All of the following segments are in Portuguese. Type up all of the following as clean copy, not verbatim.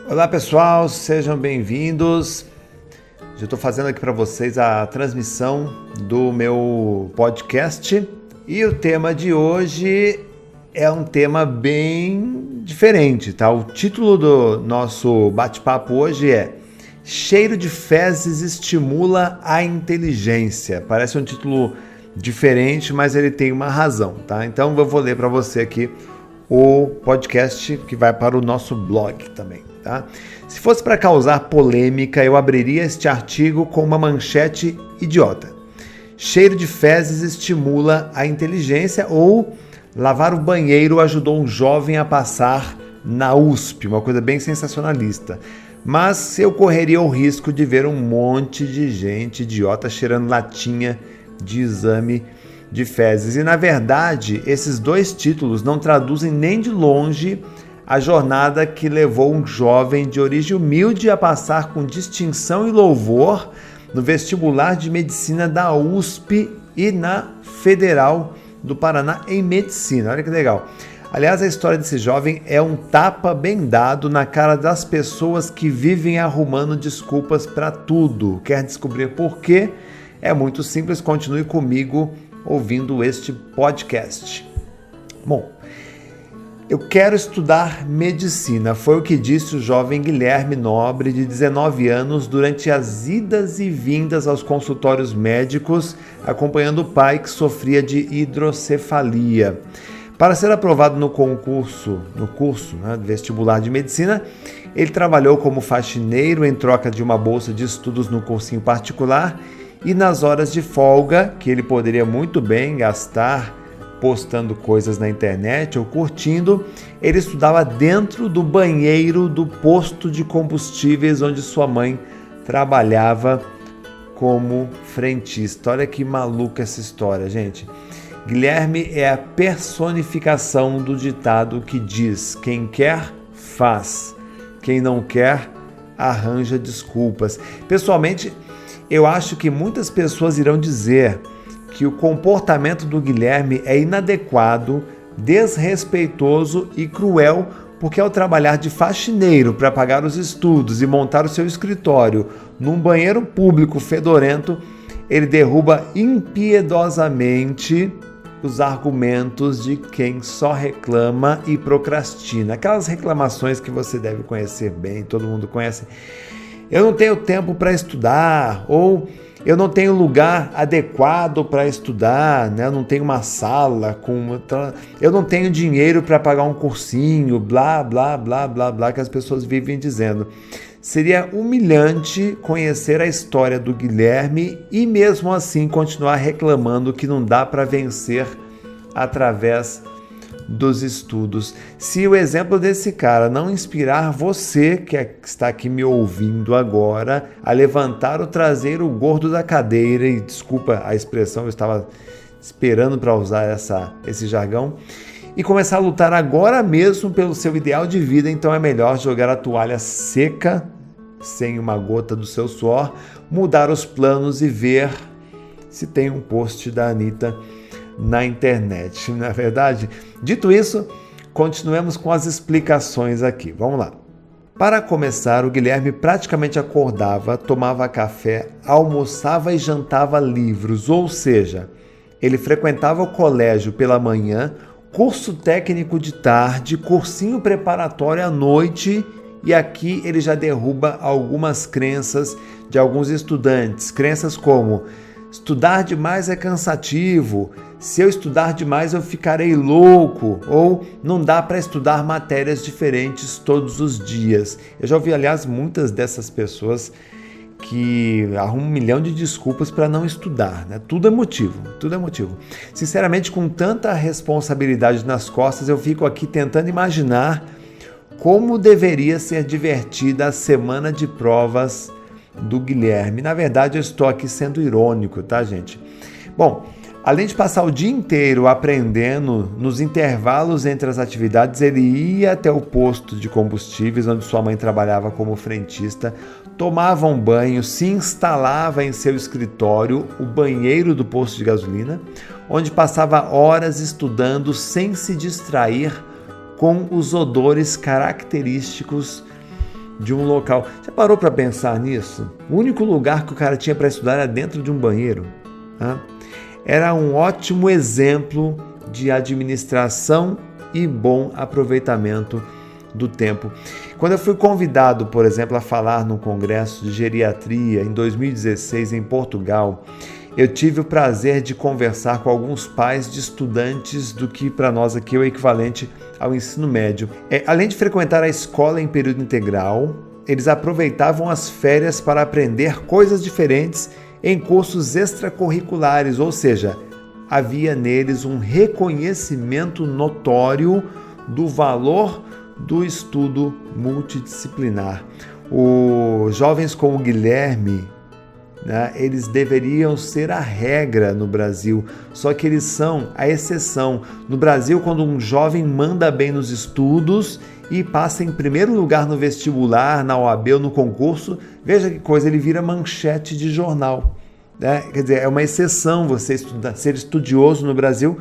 Olá pessoal, sejam bem-vindos. Eu estou fazendo aqui para vocês a transmissão do meu podcast e o tema de hoje é um tema bem diferente, tá? O título do nosso bate-papo hoje é Cheiro de fezes estimula a inteligência. Parece um título diferente, mas ele tem uma razão, tá? Então eu vou ler para você aqui o podcast que vai para o nosso blog também, tá? Se fosse para causar polêmica, eu abriria este artigo com uma manchete idiota. Cheiro de fezes estimula a inteligência ou lavar o banheiro ajudou um jovem a passar na USP, uma coisa bem sensacionalista. Mas eu correria o risco de ver um monte de gente idiota cheirando latinha de exame de fezes. E, na verdade, esses dois títulos não traduzem nem de longe a jornada que levou um jovem de origem humilde a passar com distinção e louvor no vestibular de medicina da USP e na Federal do Paraná em medicina. Olha que legal. Aliás, a história desse jovem é um tapa bem dado na cara das pessoas que vivem arrumando desculpas para tudo. Quer descobrir por quê? É muito simples, continue comigo ouvindo este podcast. Bom, eu quero estudar medicina, foi o que disse o jovem Guilherme Nobre, de 19 anos, durante as idas e vindas aos consultórios médicos, acompanhando o pai que sofria de hidrocefalia. Para ser aprovado no curso vestibular de medicina, ele trabalhou como faxineiro em troca de uma bolsa de estudos no cursinho particular e nas horas de folga, que ele poderia muito bem gastar postando coisas na internet ou curtindo, ele estudava dentro do banheiro do posto de combustíveis onde sua mãe trabalhava como frentista. Olha que maluca essa história, gente. Guilherme é a personificação do ditado que diz: quem quer, faz. Quem não quer, arranja desculpas. Pessoalmente, eu acho que muitas pessoas irão dizer que o comportamento do Guilherme é inadequado, desrespeitoso e cruel, porque ao trabalhar de faxineiro para pagar os estudos e montar o seu escritório num banheiro público fedorento, ele derruba impiedosamente os argumentos de quem só reclama e procrastina. Aquelas reclamações que você deve conhecer bem, todo mundo conhece. Eu não tenho tempo para estudar, ou eu não tenho lugar adequado para estudar, né? Eu não tenho uma sala, eu não tenho dinheiro para pagar um cursinho, blá, blá, blá, blá, blá, que as pessoas vivem dizendo. Seria humilhante conhecer a história do Guilherme e mesmo assim continuar reclamando que não dá para vencer através dos estudos. Se o exemplo desse cara não inspirar você que está aqui me ouvindo agora a levantar o traseiro gordo da cadeira, e desculpa a expressão, eu estava esperando para usar esse jargão, e começar a lutar agora mesmo pelo seu ideal de vida, então é melhor jogar a toalha seca, sem uma gota do seu suor, mudar os planos e ver se tem um post da Anitta na internet, não é verdade? Dito isso, continuemos com as explicações aqui. Vamos lá. Para começar, o Guilherme praticamente acordava, tomava café, almoçava e jantava livros, ou seja, ele frequentava o colégio pela manhã, curso técnico de tarde, cursinho preparatório à noite, e aqui ele já derruba algumas crenças de alguns estudantes, crenças como: estudar demais é cansativo, se eu estudar demais eu ficarei louco, ou não dá para estudar matérias diferentes todos os dias. Eu já ouvi, aliás, muitas dessas pessoas que arrumam 1 milhão de desculpas para não estudar, né? Tudo é motivo. Sinceramente, com tanta responsabilidade nas costas, eu fico aqui tentando imaginar como deveria ser divertida a semana de provas do Guilherme. Na verdade, eu estou aqui sendo irônico, tá, gente? Bom, além de passar o dia inteiro aprendendo, nos intervalos entre as atividades, ele ia até o posto de combustíveis, onde sua mãe trabalhava como frentista, tomava um banho, se instalava em seu escritório, o banheiro do posto de gasolina, onde passava horas estudando sem se distrair com os odores característicos de um local. Já parou para pensar nisso? O único lugar que o cara tinha para estudar era dentro de um banheiro. Tá? Era um ótimo exemplo de administração e bom aproveitamento do tempo. Quando eu fui convidado, por exemplo, a falar num congresso de geriatria em 2016 em Portugal, eu tive o prazer de conversar com alguns pais de estudantes do que para nós aqui é o equivalente ao ensino médio. Além de frequentar a escola em período integral, eles aproveitavam as férias para aprender coisas diferentes em cursos extracurriculares, ou seja, havia neles um reconhecimento notório do valor do estudo multidisciplinar. Os jovens como o Guilherme, né, eles deveriam ser a regra no Brasil, só que eles são a exceção. No Brasil, quando um jovem manda bem nos estudos e passa em primeiro lugar no vestibular, na OAB ou no concurso, veja que coisa, ele vira manchete de jornal. Né? Quer dizer, é uma exceção você ser estudioso no Brasil,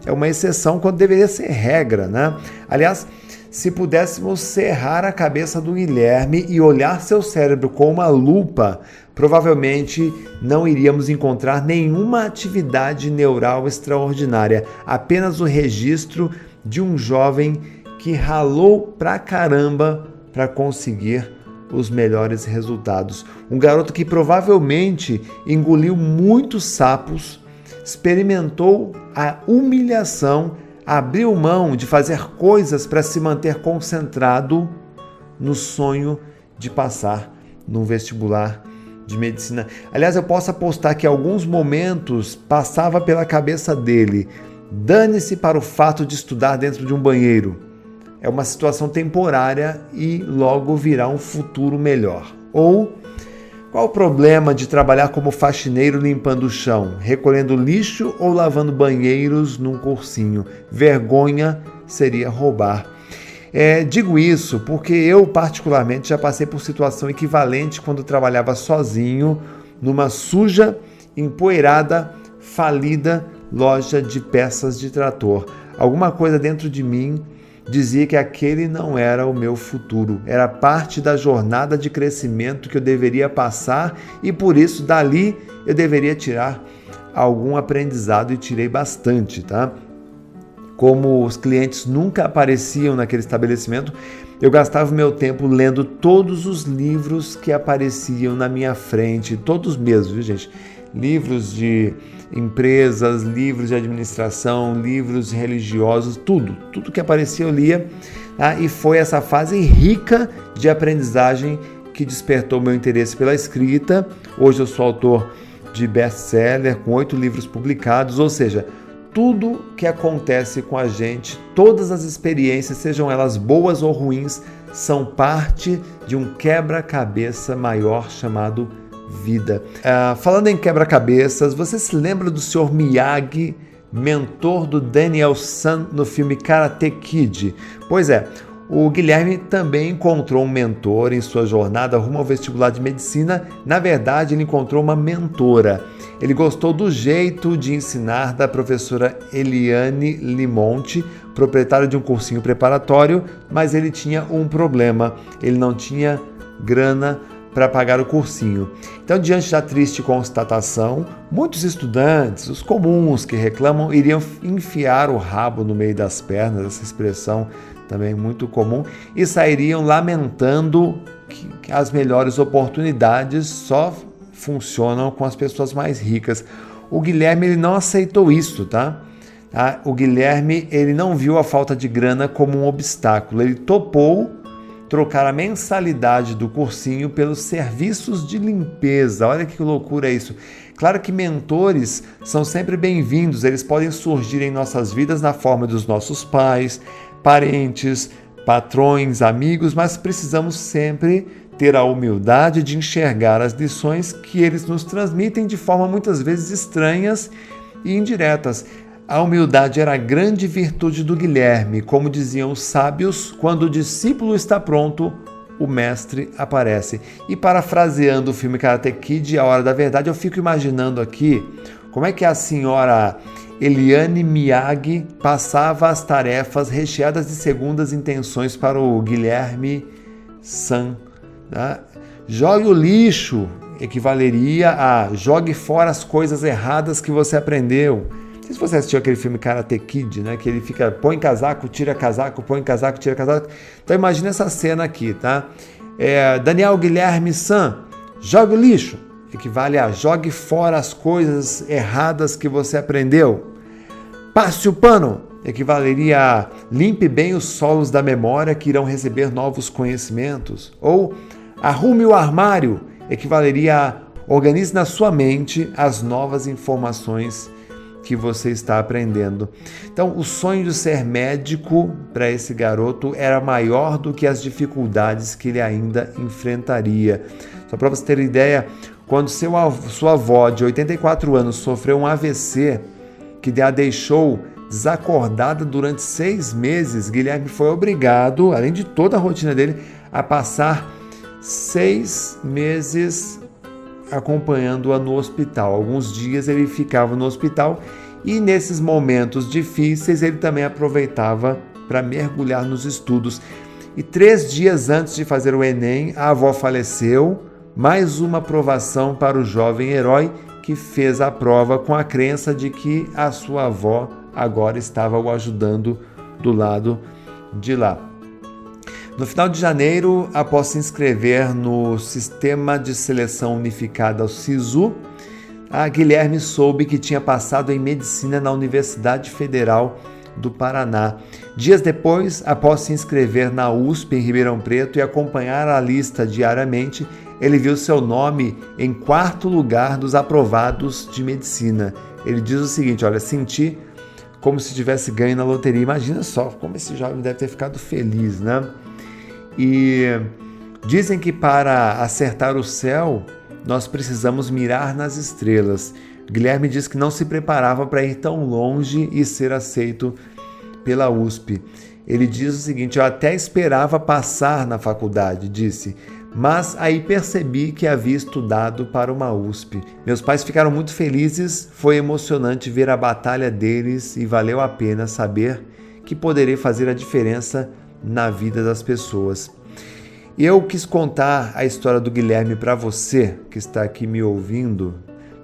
é uma exceção quando deveria ser regra. Né? Aliás, se pudéssemos serrar a cabeça do Guilherme e olhar seu cérebro com uma lupa, provavelmente não iríamos encontrar nenhuma atividade neural extraordinária, apenas o registro de um jovem que ralou pra caramba para conseguir os melhores resultados. Um garoto que provavelmente engoliu muitos sapos, experimentou a humilhação, abriu mão de fazer coisas para se manter concentrado no sonho de passar num vestibular de medicina. Aliás, eu posso apostar que em alguns momentos passava pela cabeça dele: dane-se para o fato de estudar dentro de um banheiro. É uma situação temporária e logo virá um futuro melhor. Ou, qual o problema de trabalhar como faxineiro limpando o chão, recolhendo lixo ou lavando banheiros num cursinho? Vergonha seria roubar. Digo isso porque eu, particularmente, já passei por situação equivalente quando trabalhava sozinho numa suja, empoeirada, falida loja de peças de trator. Alguma coisa dentro de mim dizia que aquele não era o meu futuro, era parte da jornada de crescimento que eu deveria passar e por isso dali eu deveria tirar algum aprendizado e tirei bastante, tá? Como os clientes nunca apareciam naquele estabelecimento, eu gastava meu tempo lendo todos os livros que apareciam na minha frente, todos mesmo, viu, gente? Livros de empresas, livros de administração, livros religiosos, tudo que aparecia eu lia, tá? E foi essa fase rica de aprendizagem que despertou meu interesse pela escrita. Hoje eu sou autor de best-seller com 8 livros publicados, ou seja, tudo que acontece com a gente, todas as experiências, sejam elas boas ou ruins, são parte de um quebra-cabeça maior chamado vida. Falando em quebra-cabeças, você se lembra do Sr. Miyagi, mentor do Daniel San no filme Karate Kid? Pois é, o Guilherme também encontrou um mentor em sua jornada rumo ao vestibular de medicina. Na verdade, ele encontrou uma mentora. Ele gostou do jeito de ensinar da professora Eliane Limonte, proprietária de um cursinho preparatório, mas ele tinha um problema, ele não tinha grana para pagar o cursinho. Então, diante da triste constatação, muitos estudantes, os comuns que reclamam, iriam enfiar o rabo no meio das pernas, essa expressão também muito comum, e sairiam lamentando que as melhores oportunidades só funcionam com as pessoas mais ricas. O Guilherme ele não aceitou isso, tá? O Guilherme ele não viu a falta de grana como um obstáculo, ele topou trocar a mensalidade do cursinho pelos serviços de limpeza. Olha que loucura isso. Claro que mentores são sempre bem-vindos, eles podem surgir em nossas vidas na forma dos nossos pais, parentes, patrões, amigos, mas precisamos sempre ter a humildade de enxergar as lições que eles nos transmitem de forma muitas vezes estranhas e indiretas. A humildade era a grande virtude do Guilherme. Como diziam os sábios, quando o discípulo está pronto, o mestre aparece. E parafraseando o filme Karate Kid, A Hora da Verdade, eu fico imaginando aqui como é que a senhora Eliane Miyagi passava as tarefas recheadas de segundas intenções para o Guilherme San Tá? Jogue o lixo equivaleria a jogue fora as coisas erradas que você aprendeu. Não sei se você assistiu aquele filme Karate Kid, né? Que ele fica, põe casaco, tira casaco, põe casaco, tira casaco. Então imagina essa cena aqui, tá? Daniel Guilherme San, jogue o lixo equivale a jogue fora as coisas erradas que você aprendeu. Passe o pano equivaleria a limpe bem os solos da memória que irão receber novos conhecimentos. Ou arrume o armário equivaleria a organize na sua mente as novas informações que você está aprendendo. Então, o sonho de ser médico para esse garoto era maior do que as dificuldades que ele ainda enfrentaria. Só para você ter ideia, quando sua avó de 84 anos sofreu um AVC que a deixou desacordada durante 6 meses, Guilherme foi obrigado, além de toda a rotina dele, a passar 6 meses acompanhando-a no hospital. Alguns dias ele ficava no hospital e nesses momentos difíceis ele também aproveitava para mergulhar nos estudos. E 3 dias antes de fazer o Enem, a avó faleceu. Mais uma provação para o jovem herói que fez a prova com a crença de que a sua avó agora estava o ajudando do lado de lá. No final de janeiro, após se inscrever no Sistema de Seleção Unificada, o SISU, a Guilherme soube que tinha passado em Medicina na Universidade Federal do Paraná. Dias depois, após se inscrever na USP em Ribeirão Preto e acompanhar a lista diariamente, ele viu seu nome em 4º lugar dos aprovados de Medicina. Ele diz o seguinte, olha, senti como se tivesse ganho na loteria. Imagina só como esse jovem deve ter ficado feliz, né? E dizem que para acertar o céu, nós precisamos mirar nas estrelas. Guilherme diz que não se preparava para ir tão longe e ser aceito pela USP. Ele diz o seguinte, eu até esperava passar na faculdade, disse, mas aí percebi que havia estudado para uma USP. Meus pais ficaram muito felizes, foi emocionante ver a batalha deles e valeu a pena saber que poderei fazer a diferença na vida das pessoas. Eu quis contar a história do Guilherme para você que está aqui me ouvindo,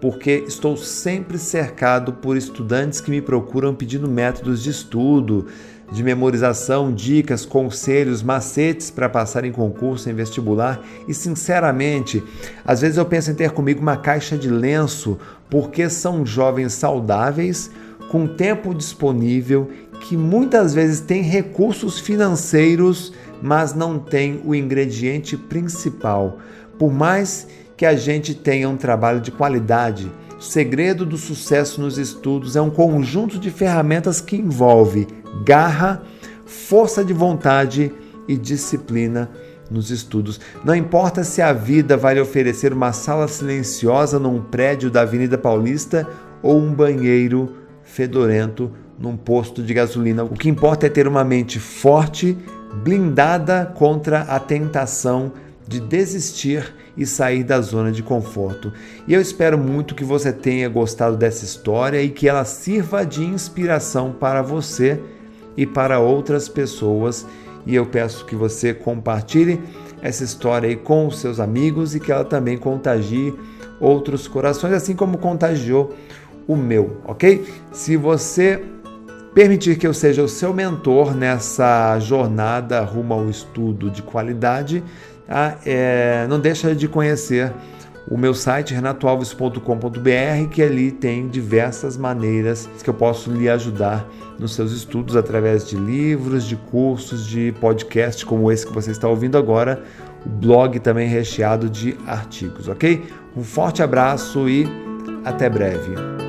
porque estou sempre cercado por estudantes que me procuram pedindo métodos de estudo, de memorização, dicas, conselhos, macetes para passar em concurso, em vestibular. E, sinceramente, às vezes eu penso em ter comigo uma caixa de lenço, porque são jovens saudáveis, com tempo disponível, que muitas vezes têm recursos financeiros, mas não têm o ingrediente principal. Por mais que a gente tenha um trabalho de qualidade, o segredo do sucesso nos estudos é um conjunto de ferramentas que envolve garra, força de vontade e disciplina nos estudos. Não importa se a vida vai lhe oferecer uma sala silenciosa num prédio da Avenida Paulista ou um banheiro fedorento num posto de gasolina. O que importa é ter uma mente forte, blindada contra a tentação de desistir e sair da zona de conforto. E eu espero muito que você tenha gostado dessa história e que ela sirva de inspiração para você e para outras pessoas. E eu peço que você compartilhe essa história aí com os seus amigos e que ela também contagie outros corações, assim como contagiou o meu, ok? Se você permitir que eu seja o seu mentor nessa jornada rumo ao estudo de qualidade, não deixa de conhecer o meu site renatoalves.com.br, que ali tem diversas maneiras que eu posso lhe ajudar nos seus estudos através de livros, de cursos, de podcast como esse que você está ouvindo agora, o blog também recheado de artigos, ok? Um forte abraço e até breve.